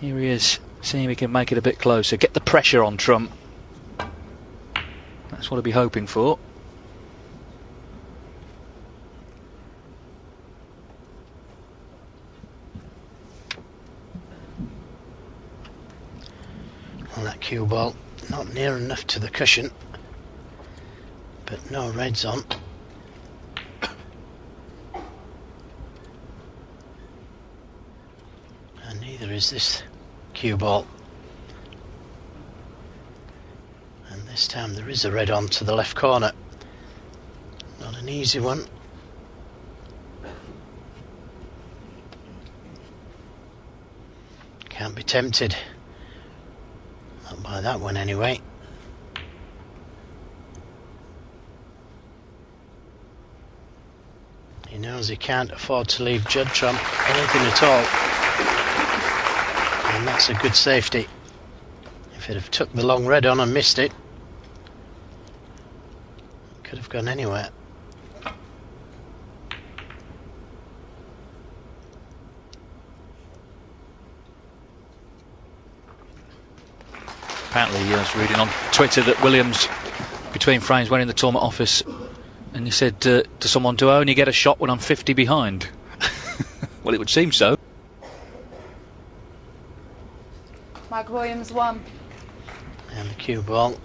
Here he is, seeing if he can make it a bit closer, get the pressure on Trump. That's what I'll be hoping for. Well, that cue ball not near enough to the cushion, but no reds on. And neither is this cue ball. And this time there is a red on to the left corner. Not an easy one. Can't be tempted. Not by that one anyway. He knows he can't afford to leave Judd Trump anything at all. And that's a good safety. If he'd have took the long red on and missed it, could have gone anywhere. Apparently I was reading on Twitter that Williams, between frames, went in the tournament office and he said to someone, do I only get a shot when I'm 50 behind? Well, it would seem so. Mike Williams won. And the cue ball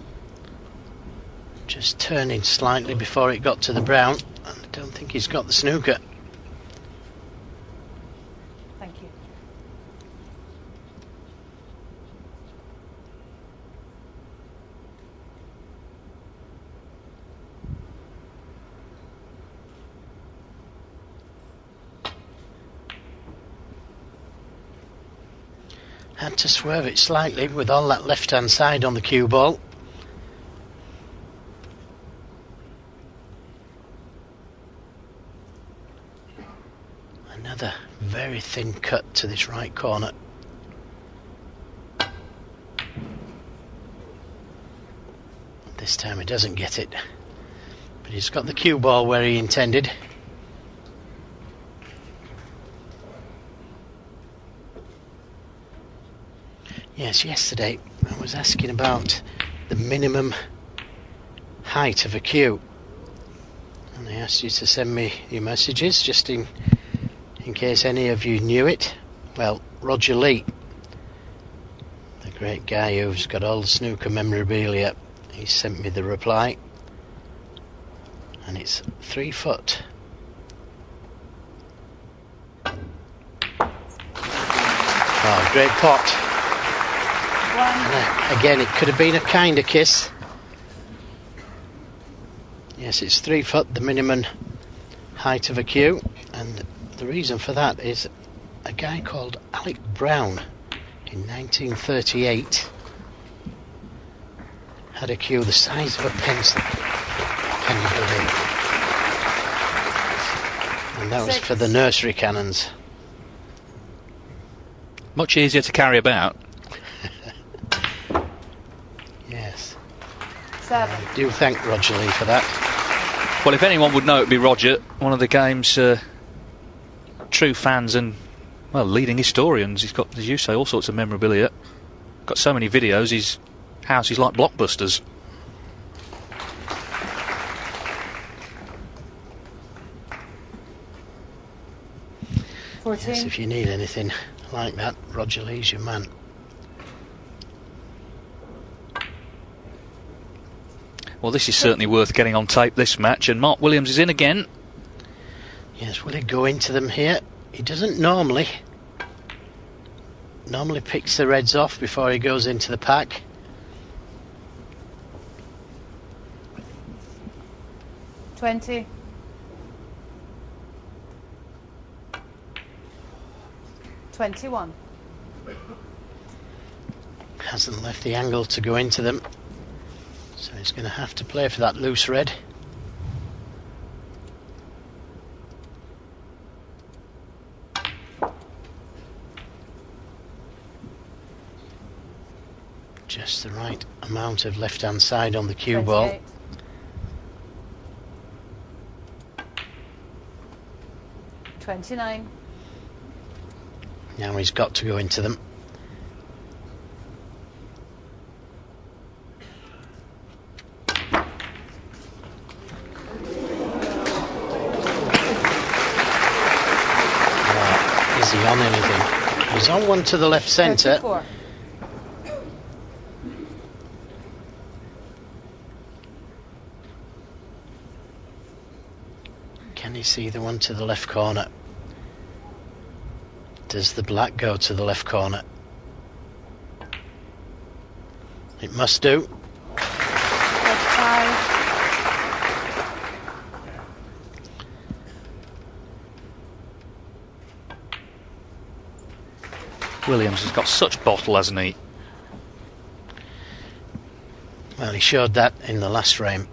just turning slightly before it got to the brown. And I don't think he's got the snooker. Thank you. Had to swerve it slightly with all that left hand side on the cue ball. Another very thin cut to this right corner. This time he doesn't get it, but he's got the cue ball where he intended. Yes, yesterday I was asking about the minimum height of a cue, and I asked you to send me your messages just in case any of you knew it. Well, Roger Lee, the great guy who's got all the snooker memorabilia, he sent me the reply, and it's 3 foot. Oh, great pot. And again, it could have been a kinder kiss. Yes, it's 3 foot, the minimum height of a cue, and the reason for that is a guy called Alec Brown in 1938 had a cue the size of a pencil. Can you believe? And that was for the nursery cannons. Much easier to carry about. Yes. 7. I do thank Roger Lee for that. Well, if anyone would know, it'd be Roger, one of the game's true fans and, well, leading historians. He's got, as you say, all sorts of memorabilia. Got so many videos, his house is like Blockbusters. Yes, if you need anything like that, Roger Lee's your man. Well, this is certainly worth getting on tape, this match, and Mark Williams is in again. Yes, will he go into them here? He doesn't normally picks the reds off before he goes into the pack. $20. $21. Hasn't left the angle to go into them, so he's going to have to play for that loose red. Just the right amount of left hand side on the cue ball. 29. Now he's got to go into them. on one to the left centre. 34. Can you see the one to the left corner? Does the black go to the left corner? It must do. 35. Williams has got such bottle, hasn't he? Well, he showed that in the last frame.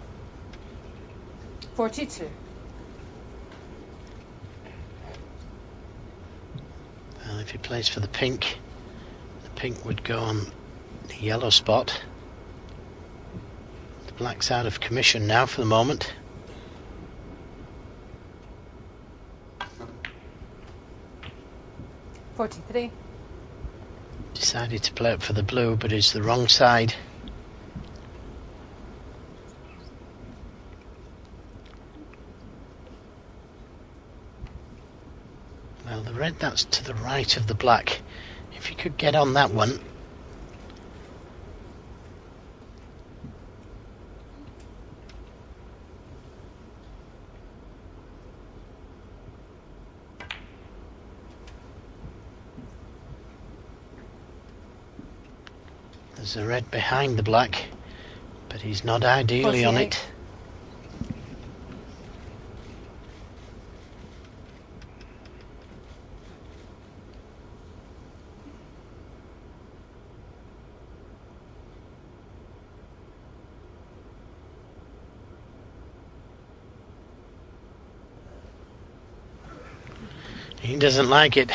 42. Well, if he plays for the pink would go on the yellow spot. The black's out of commission now for the moment. $43. Decided to play up for the blue, but it's the wrong side. Well, the red, that's to the right of the black. If you could get on that one. There's a red behind the black, but he's not ideally on 48. it. He doesn't like it.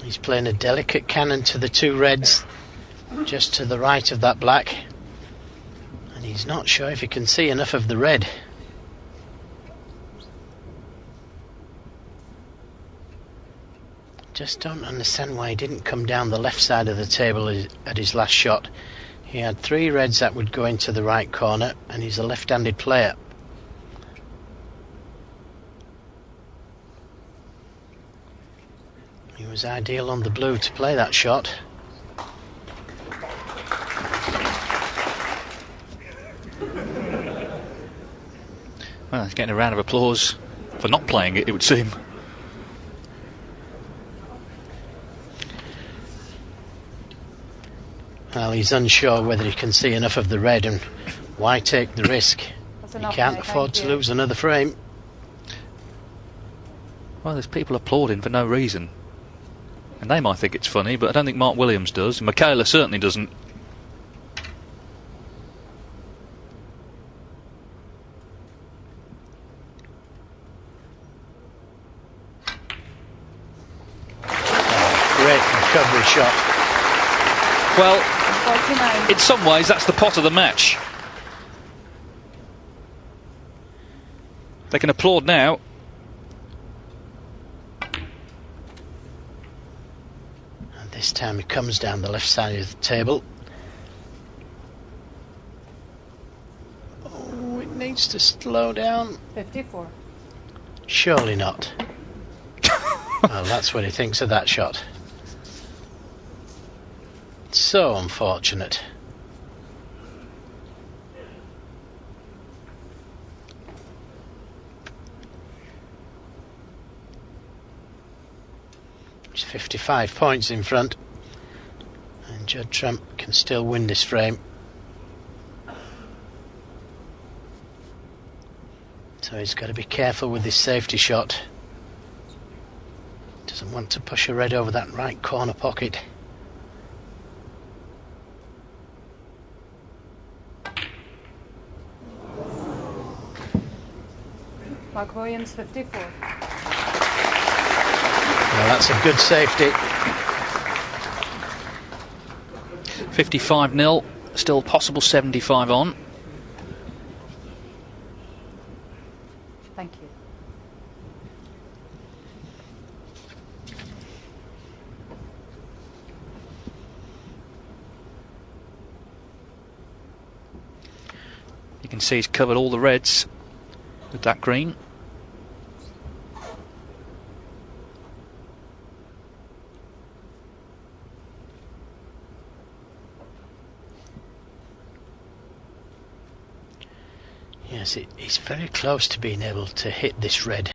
He's playing a delicate cannon to the two reds, just to the right of that black. And he's not sure if he can see enough of the red. Just don't understand why he didn't come down the left side of the table at his last shot. He had three reds that would go into the right corner, and he's a left-handed player. He was ideal on the blue to play that shot. Well, he's getting a round of applause for not playing it, it would seem. Well, he's unsure whether he can see enough of the red, and why take the risk? That's He enough, can't mate, afford thank to you. lose another frame. Well, there's people applauding for no reason. And they might think it's funny, but I don't think Mark Williams does. Michaela certainly doesn't. Great recovery shot. Well, 49. in some ways, that's the pot of the match. They can applaud now. And this time he comes down the left side of the table. Oh, it needs to slow down. 54. Surely not. Well, that's what he thinks of that shot. So unfortunate. He's 55 points in front, and Judd Trump can still win this frame. So he's got to be careful with this safety shot. Doesn't want to push a red over that right corner pocket. Mark Williams, 54. Well, that's a good safety. 55-0, still possible 75 on. Thank you. You can see he's covered all the reds with that green. Yes, it's very close to being able to hit this red